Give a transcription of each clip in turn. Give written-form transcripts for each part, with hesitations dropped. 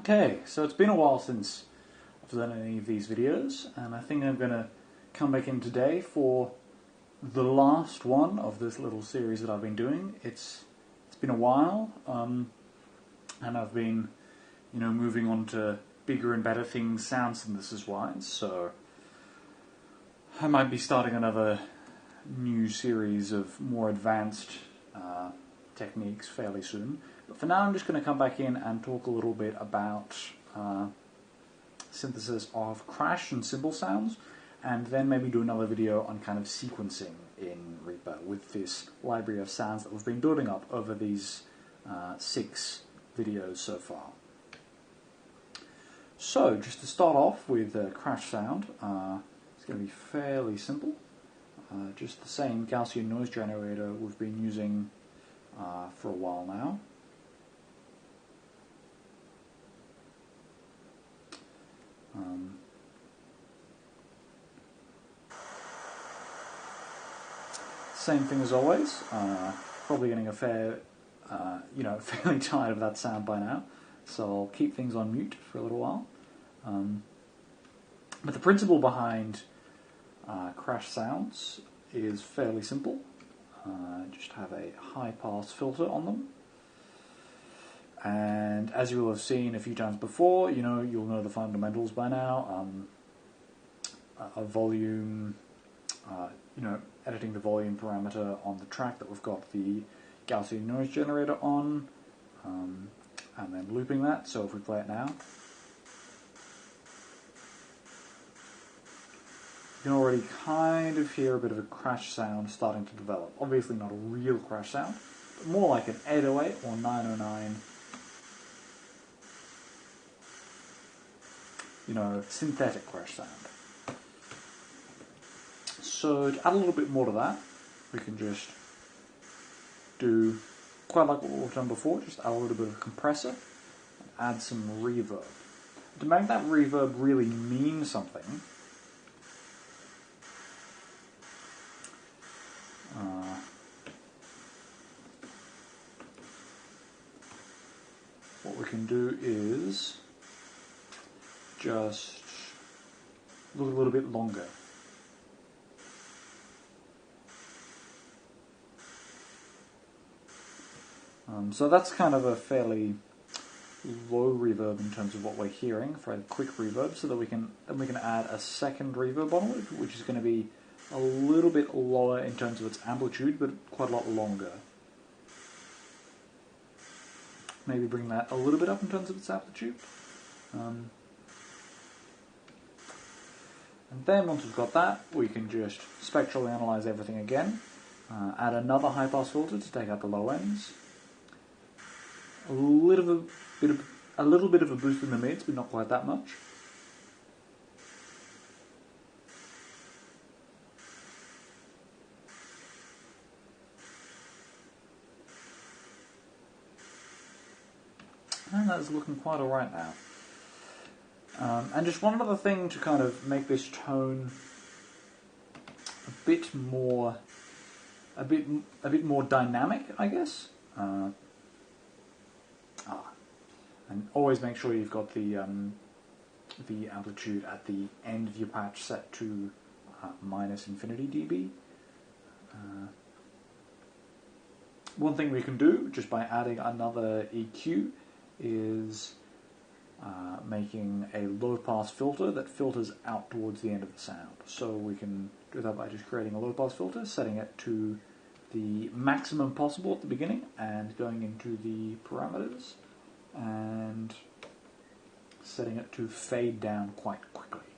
Okay, so it's been a while since I've done any of these videos, and I think I'm going to come back in today for the last one of this little series that I've been doing. It's been a while, and I've been, moving on to bigger and better things sound synthesis-wise, so I might be starting another new series of more advanced techniques fairly soon. But for now, I'm just going to come back in and talk a little bit about synthesis of crash and cymbal sounds, and then maybe do another video on kind of sequencing in Reaper with this library of sounds that we've been building up over these 6 videos so far. So, just to start off with crash sound, it's going to be fairly simple. Just the same Gaussian noise generator we've been using for a while now. Same thing as always. Probably getting a fairly tired of that sound by now, so I'll keep things on mute for a little while. But the principle behind crash sounds is fairly simple. Just have a high-pass filter on them, and as you will have seen a few times before, you'll know the fundamentals by now. A volume, editing the volume parameter on the track that we've got the Gaussian noise generator on, and then looping that. So if we play it now, you can already kind of hear a bit of a crash sound starting to develop. Obviously not a real crash sound, but more like an 808 or 909, synthetic crash sound. So to add a little bit more to that, we can just do, quite like what we've done before, just add a little bit of compressor and add some reverb. To make that reverb really mean something, what we can do is just look a little bit longer. So that's kind of a fairly low reverb in terms of what we're hearing for a quick reverb, so that we can add a second reverb on it, which is going to be a little bit lower in terms of its amplitude, but quite a lot longer. Maybe bring that a little bit up in terms of its amplitude. And then once we've got that, we can just spectrally analyze everything again. Add another high-pass filter to take out the low ends. A little bit of a boost in the mids, but not quite that much. And that's looking quite alright now. And just one other thing to kind of make this tone a bit more dynamic, I guess. And always make sure you've got the amplitude at the end of your patch set to minus infinity dB. One thing we can do just by adding another EQ is making a low-pass filter that filters out towards the end of the sound. So we can do that by just creating a low-pass filter, setting it to the maximum possible at the beginning, and going into the parameters and setting it to fade down quite quickly.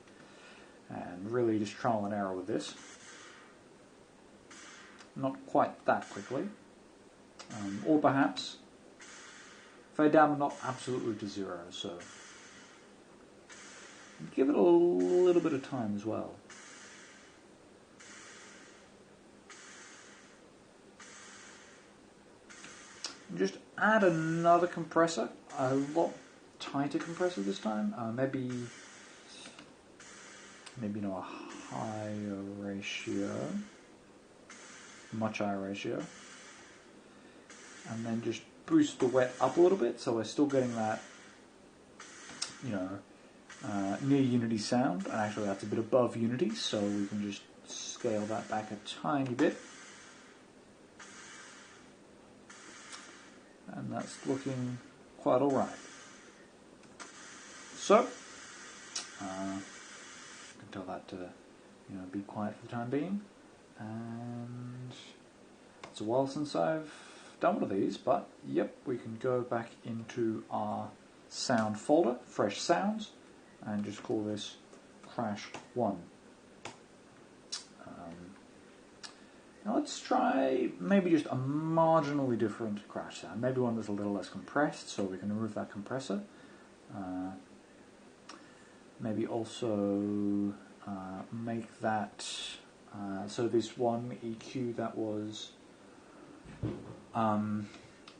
And really just trial and error with this. Not quite that quickly. Or perhaps fade down but not absolutely to 0, so give it a little bit of time as well. And just add another compressor, a lot tighter compressor this time, maybe not a higher ratio, much higher ratio, and then just boost the wet up a little bit, so we're still getting that near Unity sound, and actually that's a bit above Unity, so we can just scale that back a tiny bit. And that's looking quite alright. So, I can tell that to be quiet for the time being. And it's a while since I've done one of these, but yep, we can go back into our sound folder, fresh sounds, and just call this Crash 1. Now let's try maybe just a marginally different crash sound, maybe one that's a little less compressed, so we can remove that compressor. Maybe also make that, so this one EQ that was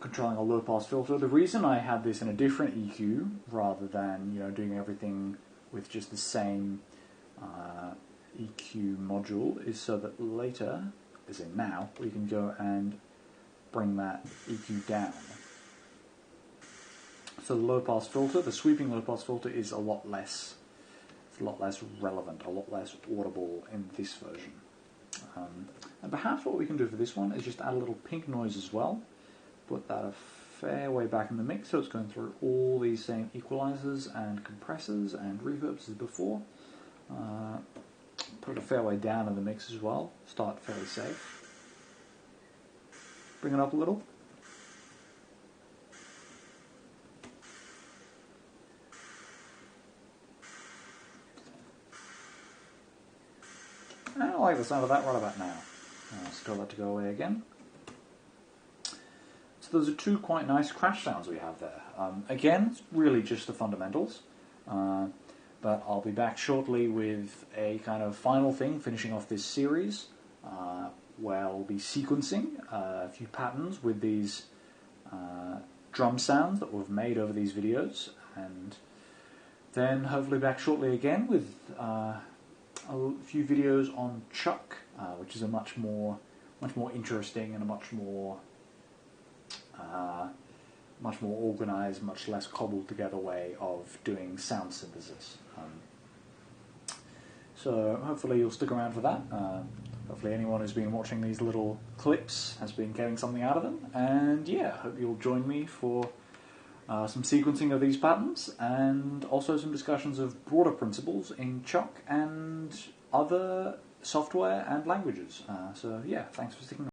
controlling a low-pass filter. The reason I had this in a different EQ rather than doing everything with just the same EQ module is so that later, as in now, we can go and bring that EQ down. So the low-pass filter, the sweeping low-pass filter, is a lot less relevant, a lot less audible in this version. And perhaps what we can do for this one is just add a little pink noise as well. Put that a fair way back in the mix, so it's going through all these same equalizers and compressors and reverbs as before. Put it a fair way down in the mix as well. Start fairly safe. Bring it up a little. I like the sound of that right about now. Let's tell that to go away again. So those are two quite nice crash sounds we have there. Again, it's really just the fundamentals. But I'll be back shortly with a kind of final thing, finishing off this series, where I'll be sequencing a few patterns with these drum sounds that we've made over these videos, and then hopefully back shortly again with a few videos on Chuck, which is a much more interesting and a much more organised, much less cobbled together way of doing sound synthesis. So hopefully you'll stick around for that. Hopefully anyone who's been watching these little clips has been getting something out of them. And yeah, hope you'll join me for some sequencing of these patterns and also some discussions of broader principles in Chuck and other software and languages. So yeah, thanks for sticking around.